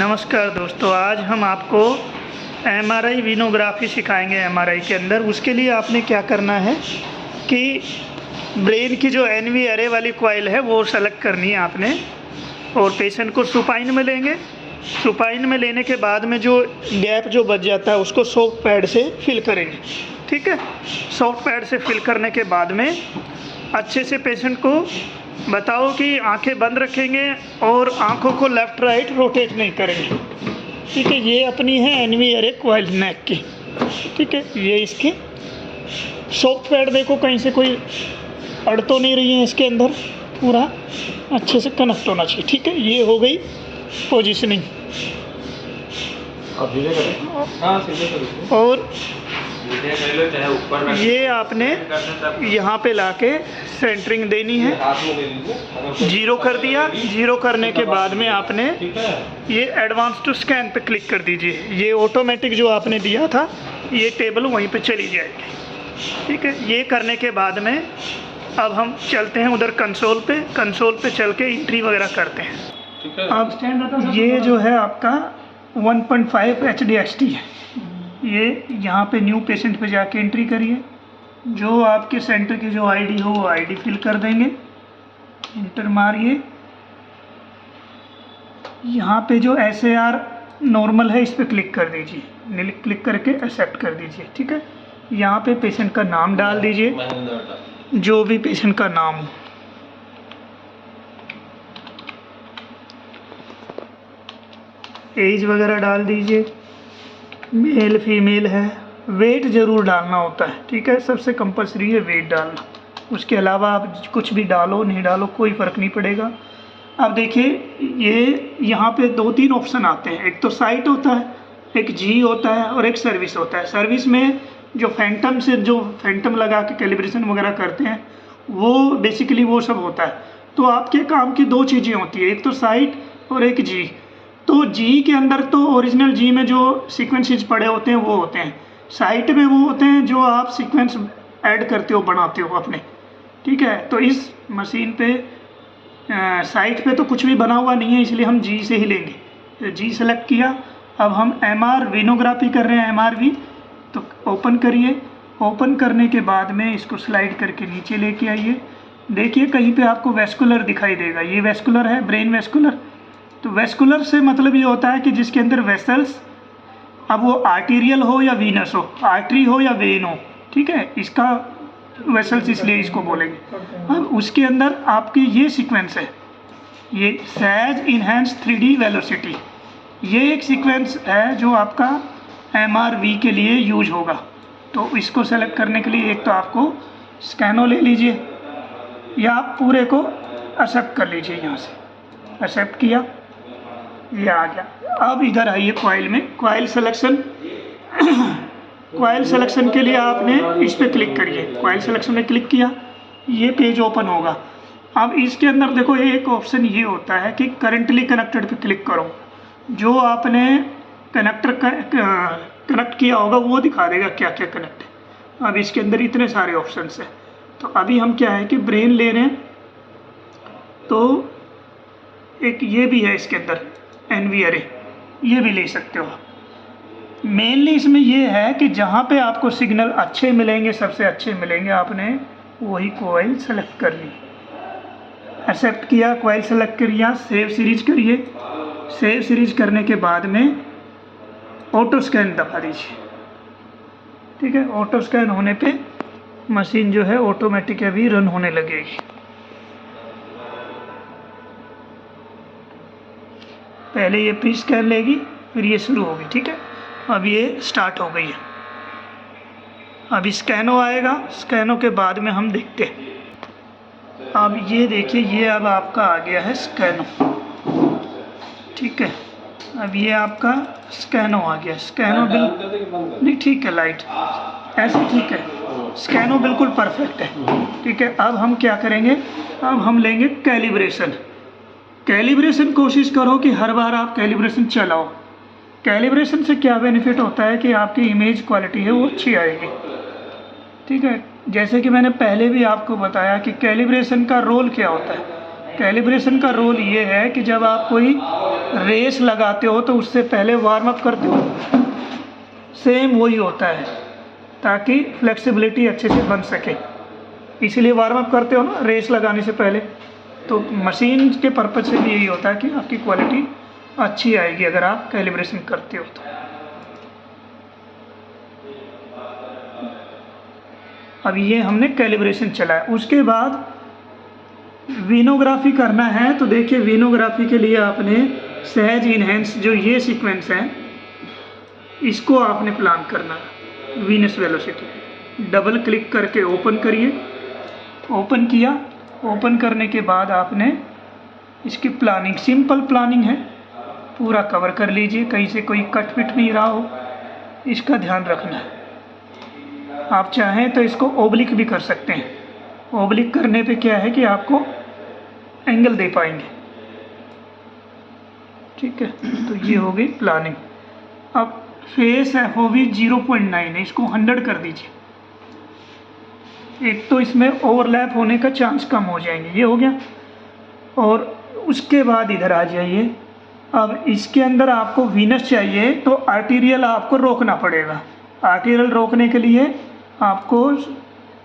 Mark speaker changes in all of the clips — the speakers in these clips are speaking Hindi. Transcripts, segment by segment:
Speaker 1: नमस्कार दोस्तों, आज हम आपको एमआरआई विनोग्राफी सिखाएंगे। एमआरआई के अंदर उसके लिए आपने क्या करना है कि ब्रेन की जो एनवी अरे वाली कॉइल है वो सेलेक्ट करनी है आपने, और पेशेंट को सुपाइन में लेंगे। सुपाइन में लेने के बाद में जो गैप जो बच जाता है उसको सॉफ्ट पैड से फिल करेंगे। ठीक है, सॉफ्ट पैड से फिल करने के बाद में अच्छे से पेशेंट को बताओ कि आंखें बंद रखेंगे और आंखों को लेफ़्ट राइट रोटेट नहीं करेंगे। ठीक है, ये अपनी है एनवी अरे कॉइल नेक की। ठीक है, ये इसके सॉफ्ट पैड देखो कहीं से कोई अड़ तो नहीं रही है, इसके अंदर पूरा अच्छे से कनेक्ट होना चाहिए। ठीक है, ये हो गई पोजिशनिंग। और ये आपने यहाँ पे लाके सेंटरिंग देनी है। जीरो कर दिया। जीरो करने के बाद में आपने ये एडवांस टू स्कैन पे क्लिक कर दीजिए। ये ऑटोमेटिक जो आपने दिया था ये टेबल वहीं पे चली जाएगी। ठीक है, ये करने के बाद में अब हम चलते हैं उधर कंसोल पे चल के एंट्री वगैरह करते हैं। अब ये जो है आपका 1.5 HDXT है। ये यहाँ पे न्यू पेशेंट पे जाके एंट्री करिए। जो आपके सेंटर की जो आईडी हो वो आईडी फिल कर देंगे, इंटर मारिए। यहाँ पे जो SAR नॉर्मल है इस पर क्लिक कर दीजिए, क्लिक करके एक्सेप्ट कर दीजिए। ठीक है, यहाँ पे पेशेंट का नाम डाल दीजिए, जो भी पेशेंट का नाम हो। एज वगैरह डाल दीजिए, मेल फीमेल है। वेट ज़रूर डालना होता है। ठीक है, सबसे कंपलसरी है वेट डालना। उसके अलावा आप कुछ भी डालो नहीं डालो कोई फ़र्क नहीं पड़ेगा। अब देखिए, ये यहाँ पे 2-3 ऑप्शन आते हैं। एक तो साइट होता है, एक जी होता है और एक सर्विस होता है। सर्विस में जो फैंटम लगा के कैलिब्रेशन वगैरह करते हैं वो बेसिकली वो सब होता है। तो आपके काम की 2 चीज़ें होती है, एक तो साइट और एक जी। तो जी के अंदर तो ओरिजिनल जी में जो सीक्वेंसेस पड़े होते हैं वो होते हैं। साइट में वो होते हैं जो आप सीक्वेंस ऐड करते हो, बनाते हो अपने। ठीक है, तो इस मशीन पे साइट पे तो कुछ भी बना हुआ नहीं है, इसलिए हम जी से ही लेंगे। तो जी सेलेक्ट किया। अब हम MR विनोग्राफी कर रहे हैं, MRV। तो ओपन करिए। ओपन करने के बाद में इसको स्लाइड करके नीचे लेके आइए। देखिए कहीं पे आपको वेस्कुलर दिखाई देगा, ये वेस्कुलर है, ब्रेन वेस्कुलर। तो वेस्कुलर से मतलब ये होता है कि जिसके अंदर वेसल्स, अब वो आर्टीरियल हो या वीनस हो, आर्टरी हो या वेन हो। ठीक है, इसका वेसल्स इसलिए इसको बोलेंगे। अब उसके अंदर आपकी ये सीक्वेंस है, ये सैज इनहेंस 3D वेलोसिटी। ये एक सीक्वेंस है जो आपका MRV के लिए यूज होगा। तो इसको सेलेक्ट करने के लिए एक तो आपको स्कैनो ले लीजिए या आप पूरे को एक्सेप्ट कर लीजिए। यहाँ से एक्सेप्ट किया, ये आ गया। अब इधर आइए कॉइल में, कॉइल सिलेक्शन। कॉइल सिलेक्शन के लिए आपने इस पर क्लिक करिए। कॉइल सिलेक्शन में क्लिक किया, ये पेज ओपन होगा। अब इसके अंदर देखो एक ऑप्शन ये होता है कि करंटली कनेक्टेड पे क्लिक करो। जो आपने कनेक्ट किया होगा वो दिखा देगा क्या क्या कनेक्ट है। अब इसके अंदर इतने सारे ऑप्शंस हैं। तो अभी हम क्या है कि ब्रेन ले रहे हैं, तो एक ये भी है इसके अंदर एनवी अरे, ये भी ले सकते हो। मेनली इसमें ये है कि जहाँ पे आपको सिग्नल अच्छे मिलेंगे, सबसे अच्छे मिलेंगे, आपने वही कॉइल सेलेक्ट कर ली। एक्सेप्ट किया, कॉइल सेलेक्ट किया, सेव सीरीज करिए। सेव सीरीज करने के बाद में ऑटो स्कैन दबा दीजिए। ठीक है, ऑटो स्कैन होने पे मशीन जो है ऑटोमेटिक अभी रन होने लगेगी। पहले ये प्री स्कैन लेगी, फिर ये शुरू होगी। ठीक है, अब ये स्टार्ट हो गई है। अभी स्कैनो आएगा, स्कैनो के बाद में हम देखते हैं। अब ये देखिए, ये अब आपका आ गया है स्कैनो। ठीक है, अब ये आपका स्कैनो आ गया। स्कैनो बिल्कुल नहीं, ठीक है, लाइट ऐसे ठीक है, स्कैनो बिल्कुल परफेक्ट है। ठीक है, अब हम क्या करेंगे, अब हम लेंगे कैलिब्रेशन। कैलिब्रेशन कोशिश करो कि हर बार आप कैलिब्रेशन चलाओ। कैलिब्रेशन से क्या बेनिफिट होता है कि आपकी इमेज क्वालिटी है वो अच्छी आएगी। ठीक है, जैसे कि मैंने पहले भी आपको बताया कि कैलिब्रेशन का रोल क्या होता है। कैलिब्रेशन का रोल ये है कि जब आप कोई रेस लगाते हो तो उससे पहले वार्म अप करते हो, सेम वही होता है, ताकि फ्लेक्सिबिलिटी अच्छे से बन सके, इसीलिए वार्म अप करते हो ना रेस लगाने से पहले। तो मशीन के पर्पज़ से भी यही होता है कि आपकी क्वालिटी अच्छी आएगी अगर आप कैलिब्रेशन करते हो तो। अब ये हमने कैलिब्रेशन चलाया, उसके बाद विनोग्राफी करना है। तो देखिए विनोग्राफी के लिए आपने सहज इनहेंस जो ये सीक्वेंस है इसको आपने प्लान करना है। वीनस वेलोसिटी डबल क्लिक करके ओपन करिए, ओपन किया, ओपन करने के बाद आपने इसकी प्लानिंग, सिंपल प्लानिंग है, पूरा कवर कर लीजिए, कहीं से कोई कट पिट नहीं रहा हो, इसका ध्यान रखना है। आप चाहें तो इसको ओब्लिक भी कर सकते हैं। ओब्लिक करने पे क्या है कि आपको एंगल दे पाएंगे, ठीक है। तो ये हो गई प्लानिंग। अब फेस है वो भी 0.9 है, इसको 100 कर दीजिए। एक तो इसमें ओवरलैप होने का चांस कम हो जाएंगे, ये हो गया। और उसके बाद इधर आ जाइए। अब इसके अंदर आपको वीनस चाहिए तो आर्टीरियल आपको रोकना पड़ेगा। आर्टीरियल रोकने के लिए आपको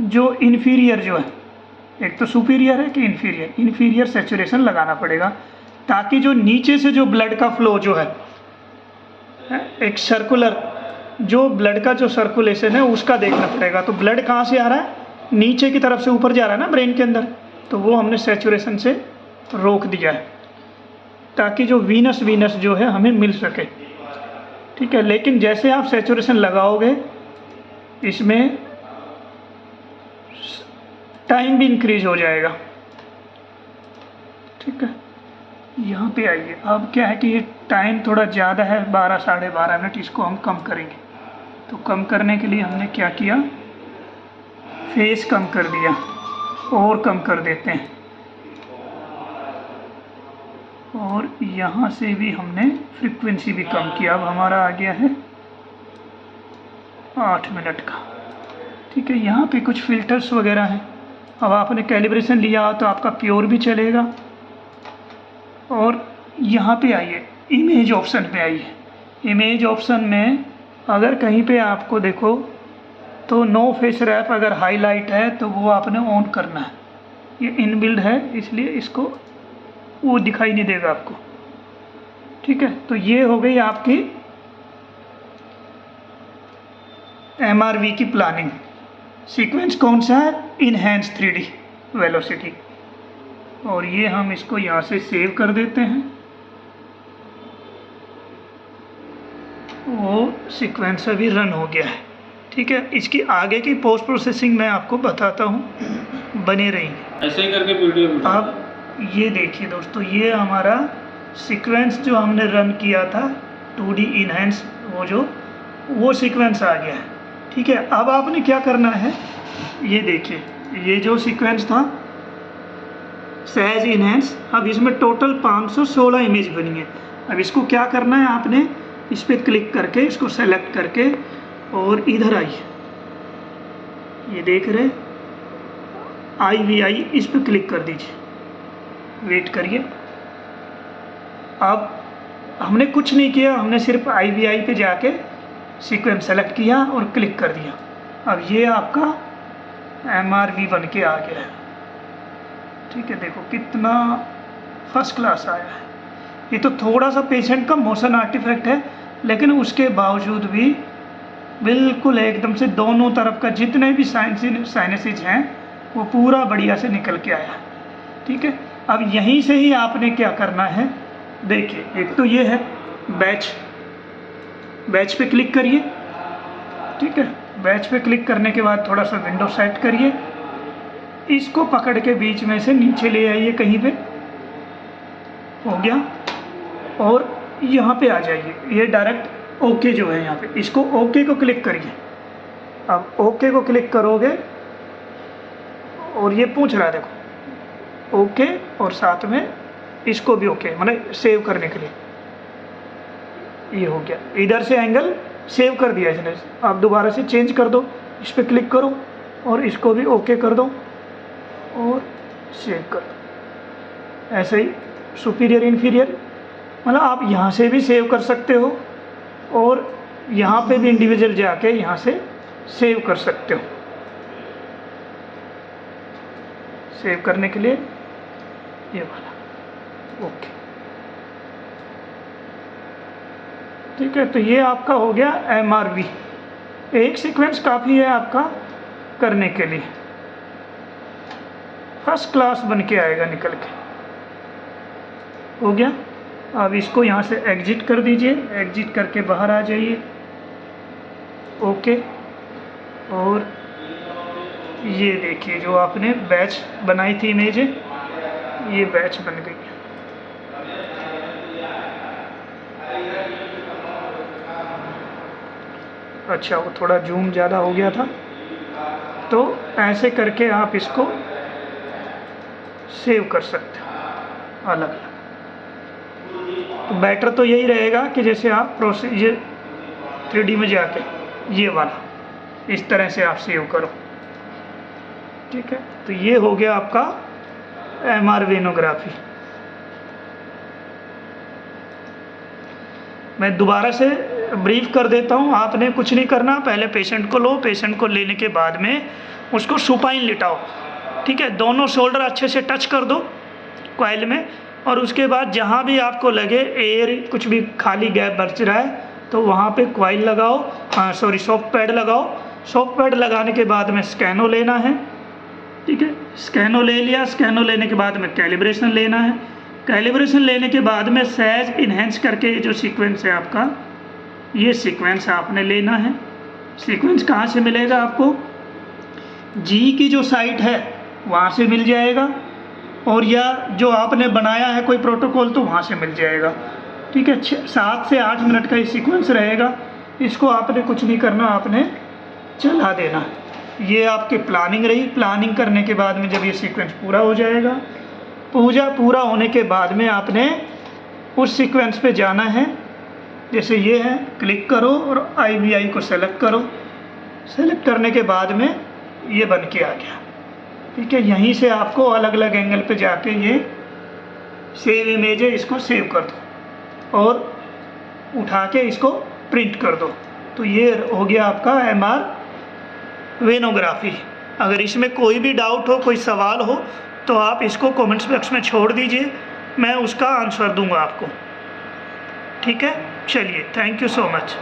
Speaker 1: जो इन्फीरियर जो है, एक तो सुपीरियर है कि इन्फीरियर, इन्फीरियर सैचुरेशन लगाना पड़ेगा, ताकि जो नीचे से जो ब्लड का फ्लो जो है, एक सर्कुलर जो ब्लड का जो सर्कुलेशन है उसका देखना पड़ेगा। तो ब्लड कहाँ से आ रहा है, नीचे की तरफ से ऊपर जा रहा है ना ब्रेन के अंदर, तो वो हमने सैचुरेशन से रोक दिया है ताकि जो वीनस जो है हमें मिल सके, ठीक है। लेकिन जैसे आप सैचुरेशन लगाओगे इसमें टाइम भी इंक्रीज हो जाएगा, ठीक है। यहाँ पे आइए। अब क्या है कि ये टाइम थोड़ा ज़्यादा है, 12 साढ़े 12 मिनट, इसको हम कम करेंगे। तो कम करने के लिए हमने क्या किया, फेस कम कर दिया, और कम कर देते हैं, और यहाँ से भी हमने फ्रीक्वेंसी भी कम किया। अब हमारा आ गया है 8 मिनट का, ठीक है। यहाँ पे कुछ फिल्टर्स वगैरह हैं। अब आपने कैलिब्रेशन लिया तो आपका प्योर भी चलेगा। और यहाँ पे आइए, इमेज ऑप्शन पे आइए। इमेज ऑप्शन में अगर कहीं पे आपको देखो तो नो फेस रैप अगर हाईलाइट है तो वो आपने ऑन करना है। ये इनबिल्ड है इसलिए इसको वो दिखाई नहीं देगा आपको, ठीक है। तो ये हो गई आपकी MRV की प्लानिंग। सीक्वेंस कौन सा है, इनहेंस 3D वेलोसिटी। और ये हम इसको यहाँ से सेव कर देते हैं। वो सीक्वेंस अभी रन हो गया है, ठीक है। इसकी आगे की पोस्ट प्रोसेसिंग मैं आपको बताता हूँ, बने रहेंगे।
Speaker 2: ऐसे ही करके वीडियो।
Speaker 1: अब ये देखिए दोस्तों, ये हमारा सीक्वेंस जो हमने रन किया था 2D इनहेंस, वो सीक्वेंस आ गया है, ठीक है। अब आपने क्या करना है, ये देखिए, ये जो सीक्वेंस था सहज इनहेंस, अब इसमें टोटल 516 इमेज बनी है। अब इसको क्या करना है, आपने इस पर क्लिक करके इसको सेलेक्ट करके और इधर आइए, ये देख रहे IVI, इस पर क्लिक कर दीजिए, वेट करिए। अब हमने कुछ नहीं किया, हमने सिर्फ IVI पे जाके सीक्वेंस सेलेक्ट किया और क्लिक कर दिया। अब ये आपका MRV बन के आ गया है, ठीक है। देखो कितना फर्स्ट क्लास आया है। ये तो थोड़ा सा पेशेंट का मोशन आर्टिफैक्ट है, लेकिन उसके बावजूद भी बिल्कुल एकदम से दोनों तरफ का जितने भी साइनसेज हैं वो पूरा बढ़िया से निकल के आया, ठीक है। अब यहीं से ही आपने क्या करना है, देखिए, एक तो ये है बैच पे क्लिक करिए, ठीक है। बैच पे क्लिक करने के बाद थोड़ा सा विंडो सेट करिए, इसको पकड़ के बीच में से नीचे ले आइए कहीं पे, हो गया। और यहाँ पे आ जाइए, ये डायरेक्ट ओके जो है यहाँ पे, इसको ओके को क्लिक करिए। अब ओके को क्लिक करोगे और ये पूछ रहा है, देखो ओके, और साथ में इसको भी ओके, मतलब सेव करने के लिए ये हो गया। इधर से एंगल सेव कर दिया इसने, आप दोबारा से चेंज कर दो, इस पर क्लिक करो और इसको भी ओके कर दो और सेव कर दो, ऐसे ही सुपीरियर इन्फीरियर, मतलब आप यहाँ से भी सेव कर सकते हो और यहाँ पे भी इंडिविजुअल जाके यहाँ से सेव कर सकते हो। सेव करने के लिए ये वाला ओके, ठीक है। तो ये आपका हो गया MRV। एक सीक्वेंस काफ़ी है आपका करने के लिए, फर्स्ट क्लास बन के आएगा निकल के। हो गया। अब इसको यहाँ से एग्जिट कर दीजिए, एग्जिट करके बाहर आ जाइए। ओके, और ये देखिए जो आपने बैच बनाई थी इमेज, ये बैच बन गई है। अच्छा, वो थोड़ा जूम ज़्यादा हो गया था। तो ऐसे करके आप इसको सेव कर सकते हो अलग अलग। तो बेटर तो यही रहेगा कि जैसे आप प्रोसीजर 3D में जाके ये वाला इस तरह से आप सेव करो, ठीक है। तो ये हो गया आपका MR वेनोग्राफी। मैं दोबारा से ब्रीफ कर देता हूँ, आपने कुछ नहीं करना। पहले पेशेंट को लो, पेशेंट को लेने के बाद में उसको सुपाइन लिटाओ, ठीक है। दोनों शोल्डर अच्छे से टच कर दो कॉइल में, और उसके बाद जहाँ भी आपको लगे एयर कुछ भी खाली गैप बच रहा है तो वहाँ पे कॉइल लगाओ, सॉफ्ट पैड लगाओ। सॉफ्ट पैड लगाने के बाद में स्कैनो लेना है, ठीक है। स्कैनो ले लिया, स्कैनो लेने के बाद में कैलिब्रेशन लेना है। कैलिब्रेशन लेने के बाद में सहज इन्हेंस करके जो सीक्वेंस है आपका, ये सीक्वेंस आपने लेना है। सीक्वेंस कहाँ से मिलेगा आपको? जी की जो साइट है वहाँ से मिल जाएगा, और या जो आपने बनाया है कोई प्रोटोकॉल तो वहाँ से मिल जाएगा, ठीक है। 7 से 8 मिनट का ये सीक्वेंस रहेगा। इसको आपने कुछ नहीं करना, आपने चला देना। ये आपकी प्लानिंग रही। प्लानिंग करने के बाद में जब ये सीक्वेंस पूरा हो जाएगा, पूरा होने के बाद में आपने उस सीक्वेंस पे जाना है। जैसे ये है, क्लिक करो और IVI को सेलेक्ट करो। सेलेक्ट करने के बाद में ये बन के आ गया, ठीक है। यहीं से आपको अलग अलग एंगल पे जाके ये सेव इमेज है, इसको सेव कर दो और उठा के इसको प्रिंट कर दो। तो ये हो गया आपका MR वेनोग्राफी। अगर इसमें कोई भी डाउट हो, कोई सवाल हो, तो आप इसको कमेंट्स बॉक्स में छोड़ दीजिए, मैं उसका आंसर दूंगा आपको, ठीक है। चलिए, थैंक यू सो मच।